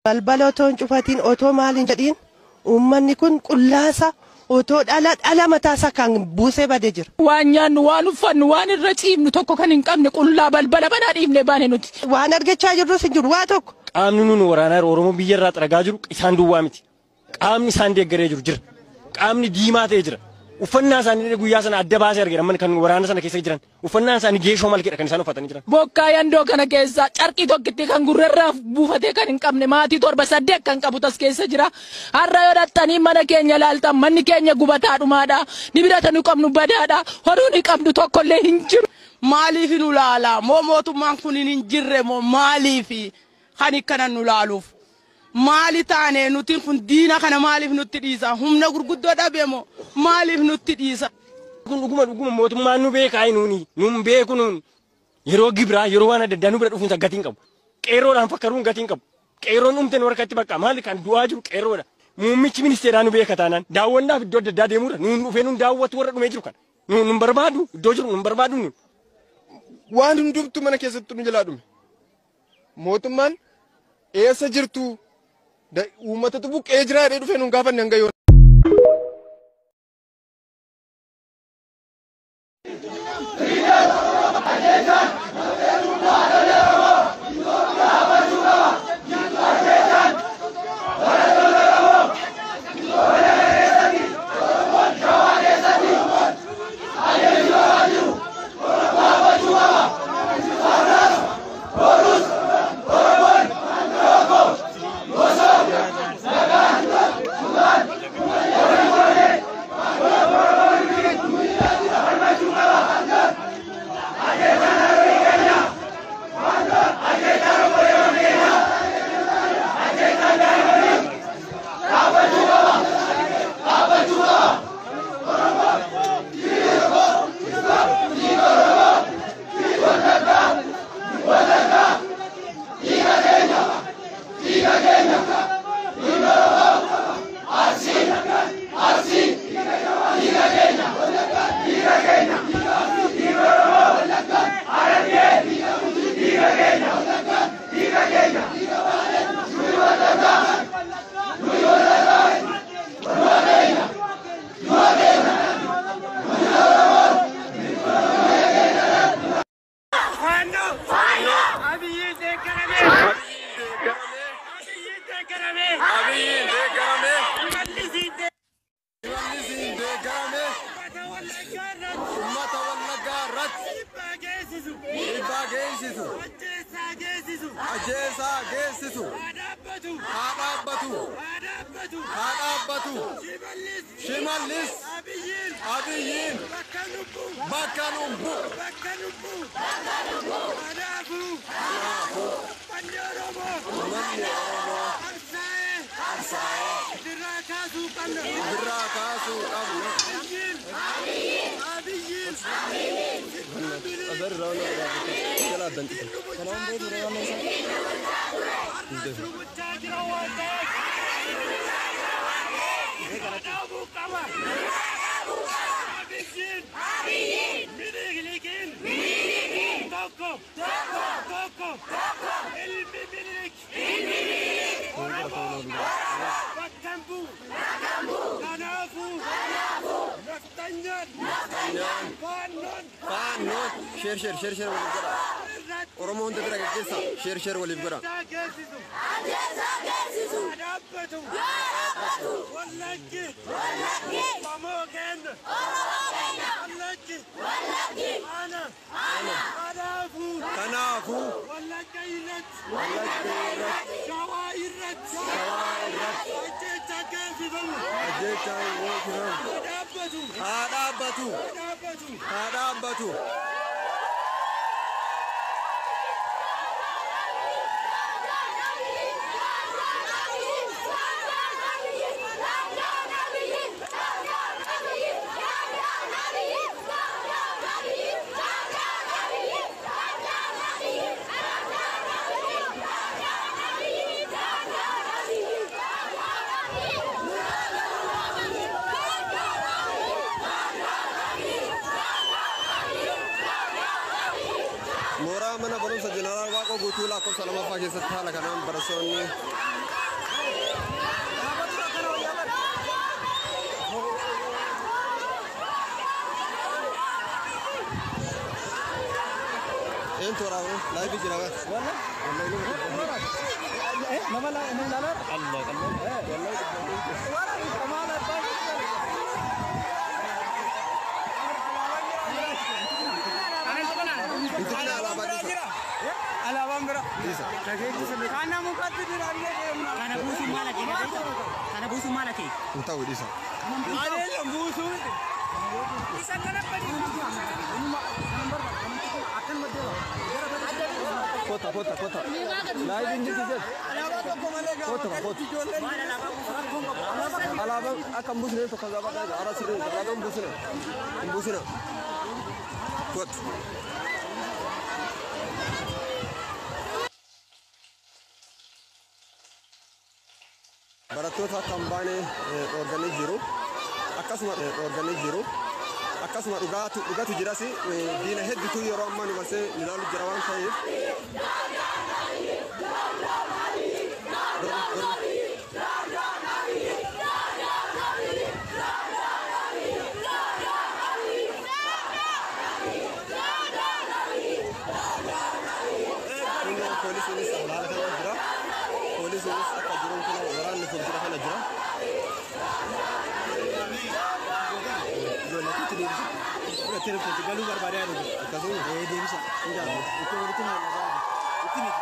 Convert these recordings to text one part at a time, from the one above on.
Balbaloton cufatiin otoo maalin jedhin uummanni kun qullaasa otoo dhala mataasa kan buusee badee jira. Waan nyaannu waan uffannu waan irra ciibnu tokko kan hin qabne qullaa balbala banaa dhiifnee baane nuti. Waan argachaa jirrus hin jiru waa tokko. Qaamni nuun waraanaa Oromoo biyyarraa xaragaa jiru isaan duwwaa miti. Qaamni isaan deeggaree jiru jira. Qaamni diimaa ta'ee jira. Uffannaa isaanii guyyaa sana adda baasee argina amma kan waraana sana keessa jiran. Uffannaan isaanii geeshoo malkeedha kan isaan uffatanii jiran. Bokkaa yandoo kana keessa carqii tokkitti kan gurrarraa buufatee kan hin qabne maatii 7-8 kan qabu tas keessa jira. Har'a yoo dhattanii mana keenya laaltan manni keenya gubataadhumaadha. Ni birata nu qabnu badaadha. Horuu ni qabnu tokkollee hin jiru. Maaliif nu laala? Moo mootummaan kun hin jirre moo maaliif kan akkana nu laaluuf? Maali taane nuti kun diina kana maaliif nutti dhiisa? Humna gurguddoo dhabe moo maaliif nutti dhiisa? Kun dhuguma mootummaan nu beekaa nuuni. Nuun beeku nuun yeroo gibraa yeroo waan adda addaa nu bira dhufuun gatiin qabu. Qeerroodhaan fakkaruun gatiin qabu. Qeerroon dhumteen warqatti bakka maali kan du'aa jiru qeerroodha. Muummichi ministeeraa nu beeka taanaan daawwannaaf iddoo adda addaa deemuudha. Nuun dhufee nuun daawwatu warra dhumee jiru kan. Nuun barbaadu iddoo jiru nuun barbaadu nuun. Waan hundumtuu mana keessatti nu jalaa dhume. Mootummaan eessa jirtu? Uummatatu buqqee jira jedhee dhufee nuun gaafanne hanga yoo. Shimallis Abiyyin Bakkanumbu Share walif gara Oromoon dabira geessa share walif gara Hadabatu Mora mana baru saja nara wako gutu lah kau selama pagi setelah kanam bersoni Inin tora wani live jira ga. Karena muka tu dia Karena busuk malah kita. Karena busuk malah kita. Tahu di sana. ada yang busuk. Bisa kenapa dia? Kota. Live ini juga. Kota. Alabang akan busuk itu kalau apa arah sini. Alabang busuk. Kota. Barattoota kambaanee organik jiru akkasuma dhugaatu jiras diina hedduutu yeroo ammaa nu marsee ilaalu jira waan ta'eef poolisiinis haala kana jira. Poolisiinis akka jiruun kun waraanni fuuldura kana jira. Ijoolleetti deebisa. Itti galuu barbaadaa jiru. Akkasuma deebisa. Itti walitti naanna'aa itti miti.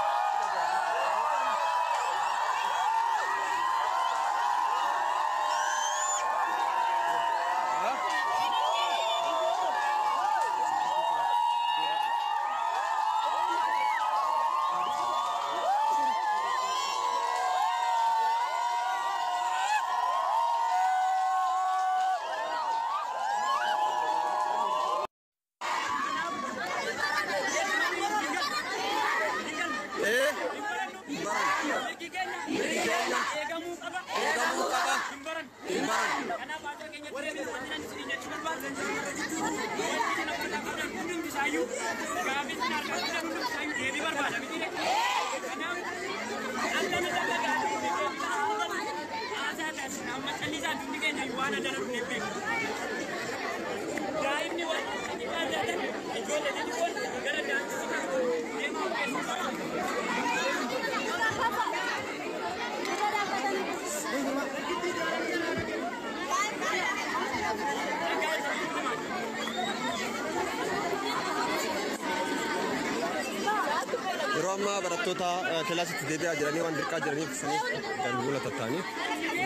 Yeroo ammaa barattoota kilaasitti deebi'aa jiranii waan dirqaa jiraniif saniif darbuu tattaanii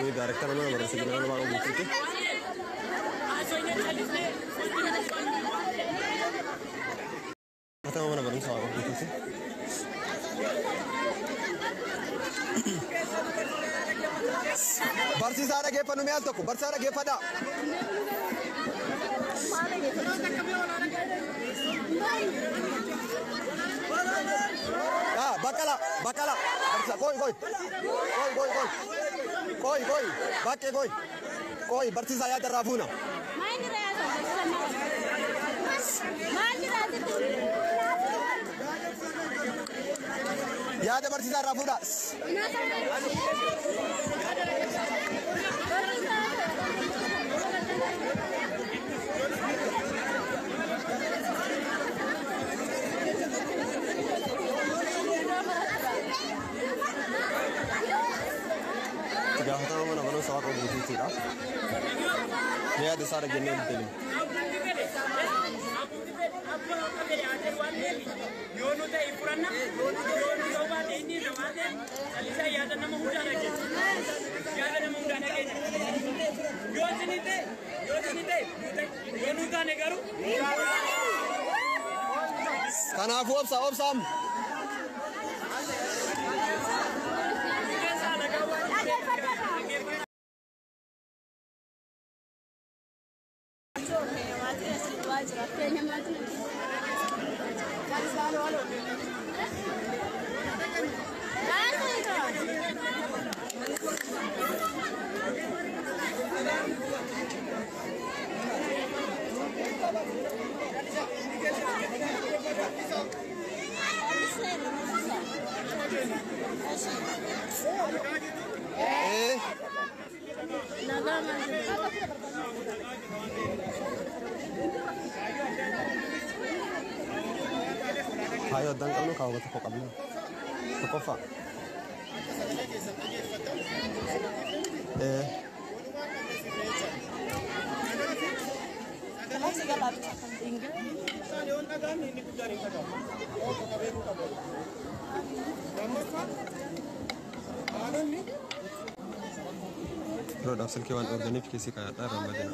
ni daarektara mana barreessa jiran waan guutuuti. Matama mana barumsa waan guutuuti. Barsiisaa dhageeffannu mi'aal tokko barsiisaa dhageeffadhaa. Bakala. Koi. Bakke koi. Koi barsiisaa yaada irraa fuuna. Yaada barsiisaa irraa fuudha. Gaafatama mana barumsa waaqa guutuutiidha. Yaada isaa dhageenyee bitanii. Kanaafuu obsaam. Kaayyoo addaan qabnu kaawwata tokko qabna. Tokkoffaa. Roodhaaf silkee waan organiif keessi kaayadhaa rammadina.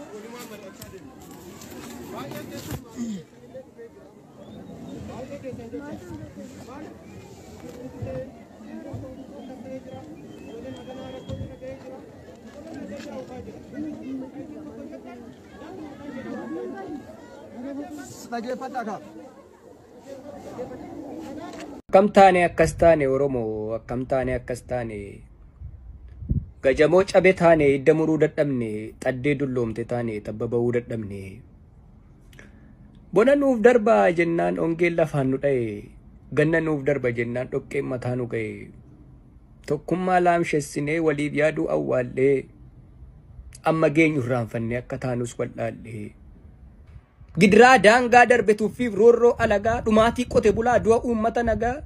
Akkam taane akkas taane Oromoo, akkam taane akkas taane gajamoo cabe taane idda muruu dadhabne xaddee dulloomte taane tabba ba'uu dadhabne bona nuuf darba jennaan ongeen lafaan nu dha'e ganna nuuf darba jennaan dhoqqeen mataa nu ga'e tokkummaa laamshessinee waliif yaaduu awwaallee amma geenyu irraanfannee akka taanus wal'aallee gidiraa daangaa darbe tuffiif roorroo alagaa dhumaatii qote bulaa du'a uummata nagaa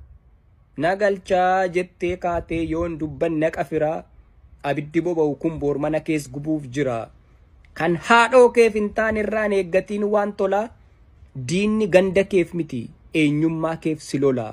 nagalchaa jettee kaatee yoon dubban naqa firaa abiddi boba'u kun boor mana kees gubuuf jira kan haadhoo keef hin taane irraan eeggatiin waan tolaa diinni ganda keef miti eenyummaa keef si lolaa